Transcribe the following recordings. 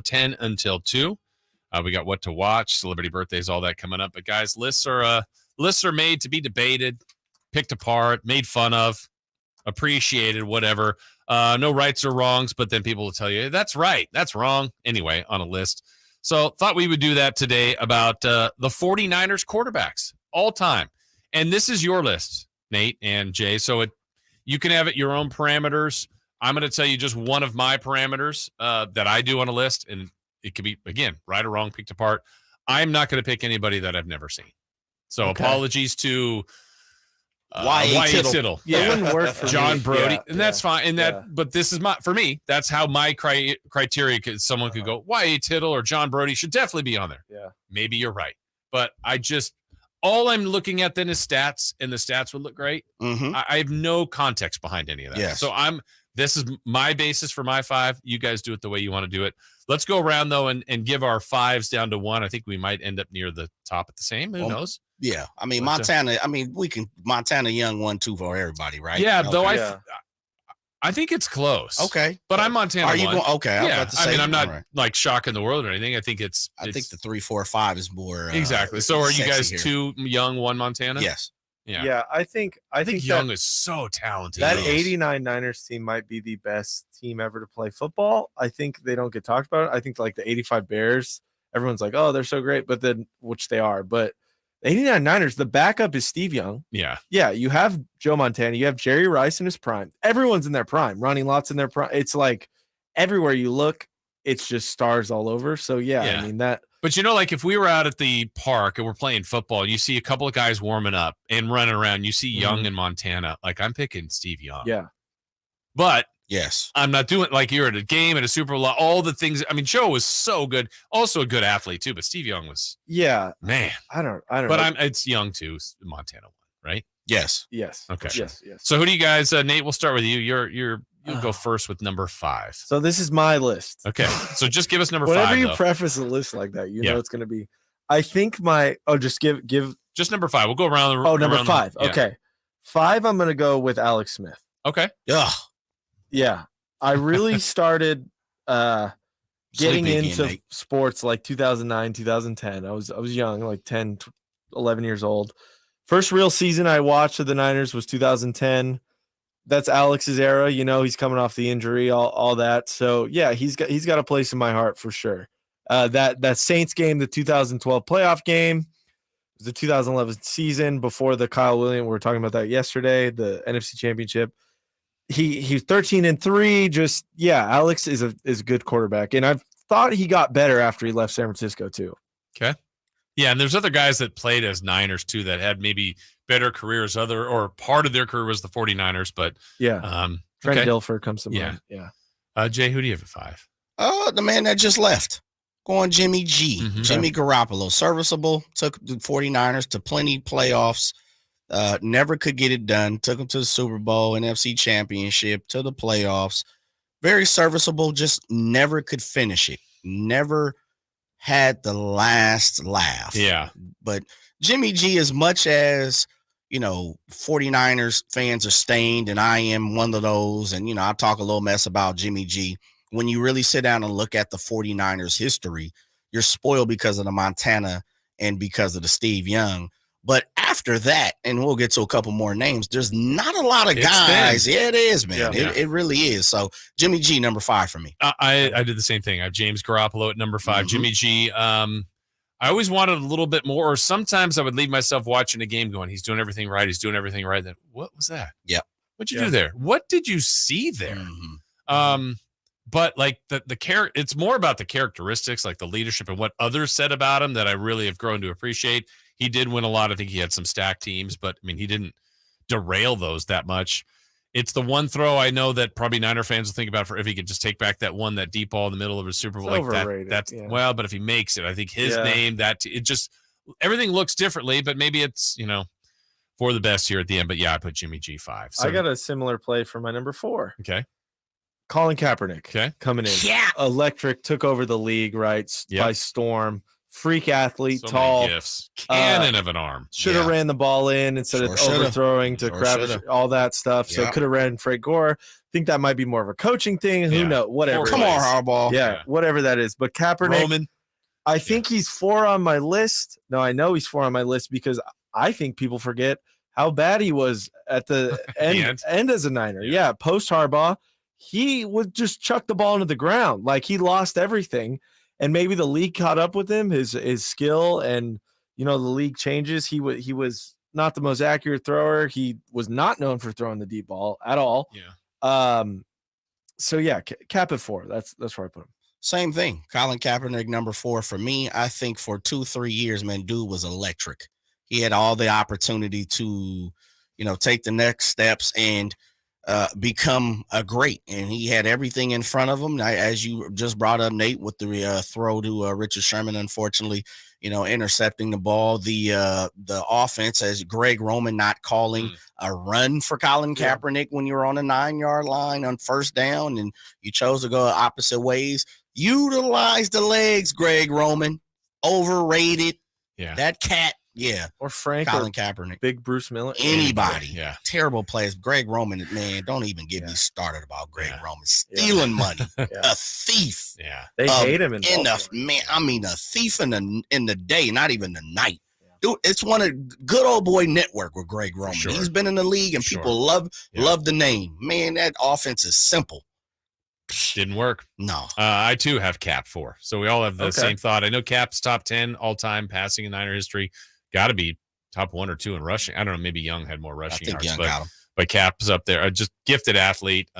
10 until 2. We got what to watch, celebrity birthdays, all that coming up. But guys, lists are made to be debated, picked apart, made fun of, appreciated, whatever. No rights or wrongs, but then people will tell you that's right, that's wrong. Anyway, on a list. So thought we would do that today about the 49ers quarterbacks all time. And this is your list, Nate and Jay. So you can have it your own parameters. I'm going to tell you just one of my parameters that I do on a list, and it could be, again, right or wrong, picked apart. I'm not going to pick anybody that I've never seen. So apologies to Y.A. Tittle. Yeah, it wouldn't work for John me. Brody, and that's fine. And but this is for me. That's how my criteria. Someone could go Y.A. Tittle or John Brody should definitely be on there. Yeah, maybe you're right, but all I'm looking at then is stats, and the stats would look great. Mm-hmm. I have no context behind any of that. Yes. So this is my basis for my 5. You guys do it the way you want to do it. Let's go around though and give our 5s down to 1. I think we might end up near the top at the same. Who knows? Yeah. I mean, Montana, Montana young 1-2 for everybody, right? Yeah, okay. though I think it's close. Okay. But I'm Montana. Are you going? Okay. Yeah. I'm not like shocking the world or anything. I think I think the 3, 4, 5 is more exactly. So are you guys here. 2 young, 1 Montana? Yes. Yeah. I think Young is so talented. That 89 Niners team might be the best team ever to play football. I think they don't get talked about. I think like the 85 Bears, everyone's like, oh, they're so great, but then which they are. But the 89 Niners, the backup is Steve Young. Yeah. Yeah. You have Joe Montana. You have Jerry Rice in his prime. Everyone's in their prime. Ronnie Lott's in their prime. It's like everywhere you look, it's just stars all over. So yeah. I mean that. But like if we were out at the park and we're playing football, you see a couple of guys warming up and running around. You see Young in Montana. Like I'm picking Steve Young. Yeah. But yes, I'm not doing like you're at a game at a Super Bowl. All the things. I mean, Joe was so good. Also a good athlete too. But Steve Young was. Yeah. Man. I don't know. But it's Young too. Montana won, right? Yes. Yes. Okay. Yes. So who do you guys? Nate, we'll start with you. You'll go first with number 5. So this is my list. Okay. So just give us number 5. Whenever you preface a list like that, know it's going to be. I think just give just number 5. We'll go around the. Oh, number 5. Okay. 5. I'm going to go with Alex Smith. Okay. Yeah. I really started getting into sports like 2009, 2010. I was young, like 10, 11 years old. First real season I watched of the Niners was 2010. That's Alex's era. He's coming off the injury, all that. So yeah, he's got a place in my heart for sure. That Saints game, the 2012 playoff game, the 2011 season before the Kyle Williams. We were talking about that yesterday, the NFC Championship. He's 13-3. Just Alex is a good quarterback, and I've thought he got better after he left San Francisco too. Okay. Yeah, and there's other guys that played as Niners too that had maybe better careers. Or part of their career was the 49ers, but Trent Dilfer comes to mind. Yeah. Jay, who do you have at 5? The man that just left. Going Jimmy G. Mm-hmm. Jimmy Garoppolo. Serviceable. Took the 49ers to plenty playoffs. Never could get it done. Took them to the Super Bowl, NFC Championship, to the playoffs. Very serviceable. Just never could finish it. Never had the last laugh. Yeah. But Jimmy G, as much as, 49ers fans are stained, and I am one of those, and, I talk a little mess about Jimmy G. When you really sit down and look at the 49ers history, you're spoiled because of the Montana and because of the Steve Young. But after that, and we'll get to a couple more names, there's not a lot of guys. Yeah, it is, man. Yeah. It really is. So Jimmy G, number 5 for me. I did the same thing. I have James Garoppolo at number 5. Mm-hmm. Jimmy G. I always wanted a little bit more, or sometimes I would leave myself watching a game going, he's doing everything right. He's doing everything right. Then what was that? Yep. What'd you do there? What did you see there? Mm-hmm. But like the character, it's more about the characteristics, like the leadership and what others said about him that I really have grown to appreciate. He did win a lot. I think he had some stacked teams, but I mean, he didn't derail those that much. It's the one throw I know that probably Niner fans will think about for if he could just take back that deep ball in the middle of a Super Bowl like overrated, that. Well, but if he makes it, I think his name, it just, everything looks differently, but maybe it's, for the best here at the end. But yeah, I put Jimmy G 5. So. I got a similar play for my number 4. Okay. Colin Kaepernick coming in. Yeah. Electric, took over the league, right, by storm. freak athlete, So tall. many gifts. Cannon of an arm. Should have ran the ball in instead of overthrowing to Kravitz, all that stuff. So could have ran Frank Gore. I think that might be more of a coaching thing. Who knows? Whatever. Come on, Harbaugh. Yeah, whatever that is. But Kaepernick, Roman. I think he's 4 on my list. No, I know he's 4 on my list because I think people forget how bad he was at the end as a Niner. Yeah, post Harbaugh, he would just chuck the ball into the ground. Like he lost everything. And maybe the league caught up with him, his skill, and the league changes. He was not the most accurate thrower. He was not known for throwing the deep ball at all. Yeah. So yeah, Cap at 4. That's where I put him. Same thing. Colin Kaepernick, number 4 for me. I think for 2-3 years, man, dude was electric. He had all the opportunity to, take the next steps and become a great, and he had everything in front of him. As you just brought up, Nate, with the throw to Richard Sherman, unfortunately, intercepting the ball, the offense, as Greg Roman not calling a run for Colin Kaepernick when you were on the 9-yard line on first down, and you chose to go opposite ways. Utilize the legs, Greg Roman. Overrated. Yeah. That cat. Yeah. Or Frank Colin Kaepernick. Big Bruce Miller. Anybody. Yeah. Terrible plays. Greg Roman, man, don't even get me started about Greg Roman. Stealing money. A thief. Yeah. They hate him in a thief in the day, not even the night. Dude, it's one of good old boy network with Greg Roman. Sure. He's been in the league and people love the name. Man, that offense is simple. Didn't work. No. I too have Cap 4. So we all have the same thought. I know Cap's top 10 all-time passing in Niner history. Got to be top 1 or 2 in rushing. I don't know. Maybe Young had more rushing yards, but Cap's up there. Just gifted athlete.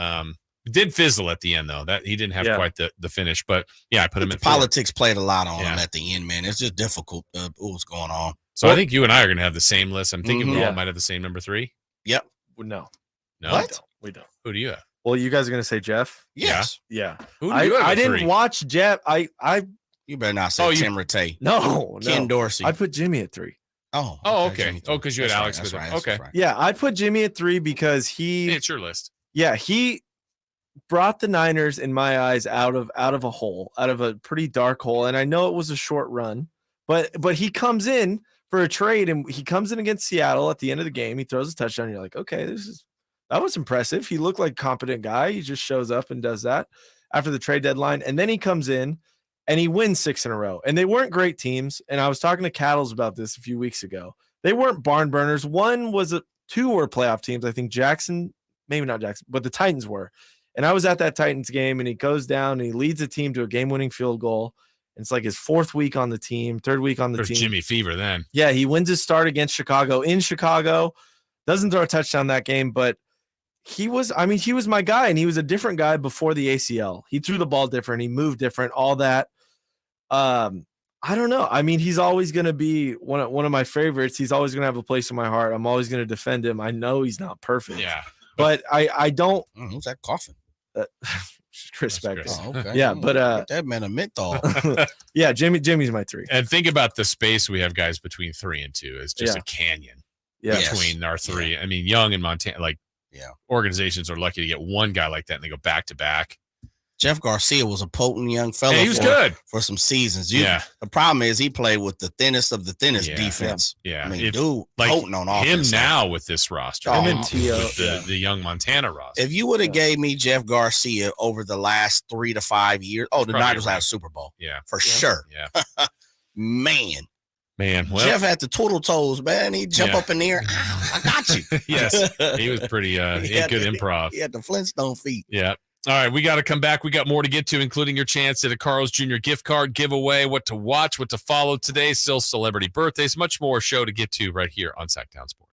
Did fizzle at the end though. That he didn't have quite the finish. But yeah, I put him in. Politics played a lot on him at the end, man. It's just difficult. What was going on? So I think you and I are going to have the same list. I'm thinking we all might have the same number 3. Yep. No. What? We don't. Who do you have? Well, you guys are gonna say Jeff? Yes. Yeah. Who do you have I at didn't 3? watch Jeff. You better not say Tim Rattay. No. Ken Dorsey. I put Jimmy at 3. Oh, okay. Oh, because you had Alex with him. Okay. Yeah, I put Jimmy at 3 because It's your list. Yeah, he brought the Niners, in my eyes, out of a hole, out of a pretty dark hole. And I know it was a short run, but he comes in for a trade, and he comes in against Seattle at the end of the game. He throws a touchdown. You're like, okay, that was impressive. He looked like a competent guy. He just shows up and does that after the trade deadline. And then he comes in and he wins 6 in a row. And they weren't great teams. And I was talking to Cattles about this a few weeks ago. They weren't barn burners. 2 were playoff teams. I think Jackson, maybe not Jackson, but the Titans were. And I was at that Titans game, and he goes down and he leads the team to a game-winning field goal. And it's like his 4th week on the team, 3rd week on the team. Jimmy Fever then. Yeah, he wins his start against Chicago in Chicago. Doesn't throw a touchdown that game, but he was my guy, and he was a different guy before the ACL. He threw the ball different. He moved different, all that. I don't know. I mean, he's always going to be one of my favorites. He's always going to have a place in my heart. I'm always going to defend him. I know he's not perfect. Yeah. But I don't. Who's that coughing? Chris Spector. Oh, okay. Yeah, but that man a menthol. Yeah, Jimmy's my 3. And think about the space we have, guys, between 3 and 2 is just a canyon between our 3. I mean, Young and Montana, organizations are lucky to get one guy like that, and they go back to back. Jeff Garcia was a potent young fella. He was good for some seasons. The problem is he played with the thinnest of the thinnest defense. Yeah. I mean, dude, potent on offense. Him now with this roster. Him and T.O. With the young Montana roster. If you would have gave me Jeff Garcia over the last 3 to 5 years, the Niners have a Super Bowl. Yeah. For sure. Yeah. Man, well, Jeff had the turtle toes, man. He'd jump up in the air. I got you. Yes. He was pretty he had good improv. He had the Flintstone feet. Yeah. All right, we got to come back. We got more to get to, including your chance at a Carl's Jr. gift card giveaway, what to watch, what to follow today, still celebrity birthdays, much more show to get to right here on Sactown Sports.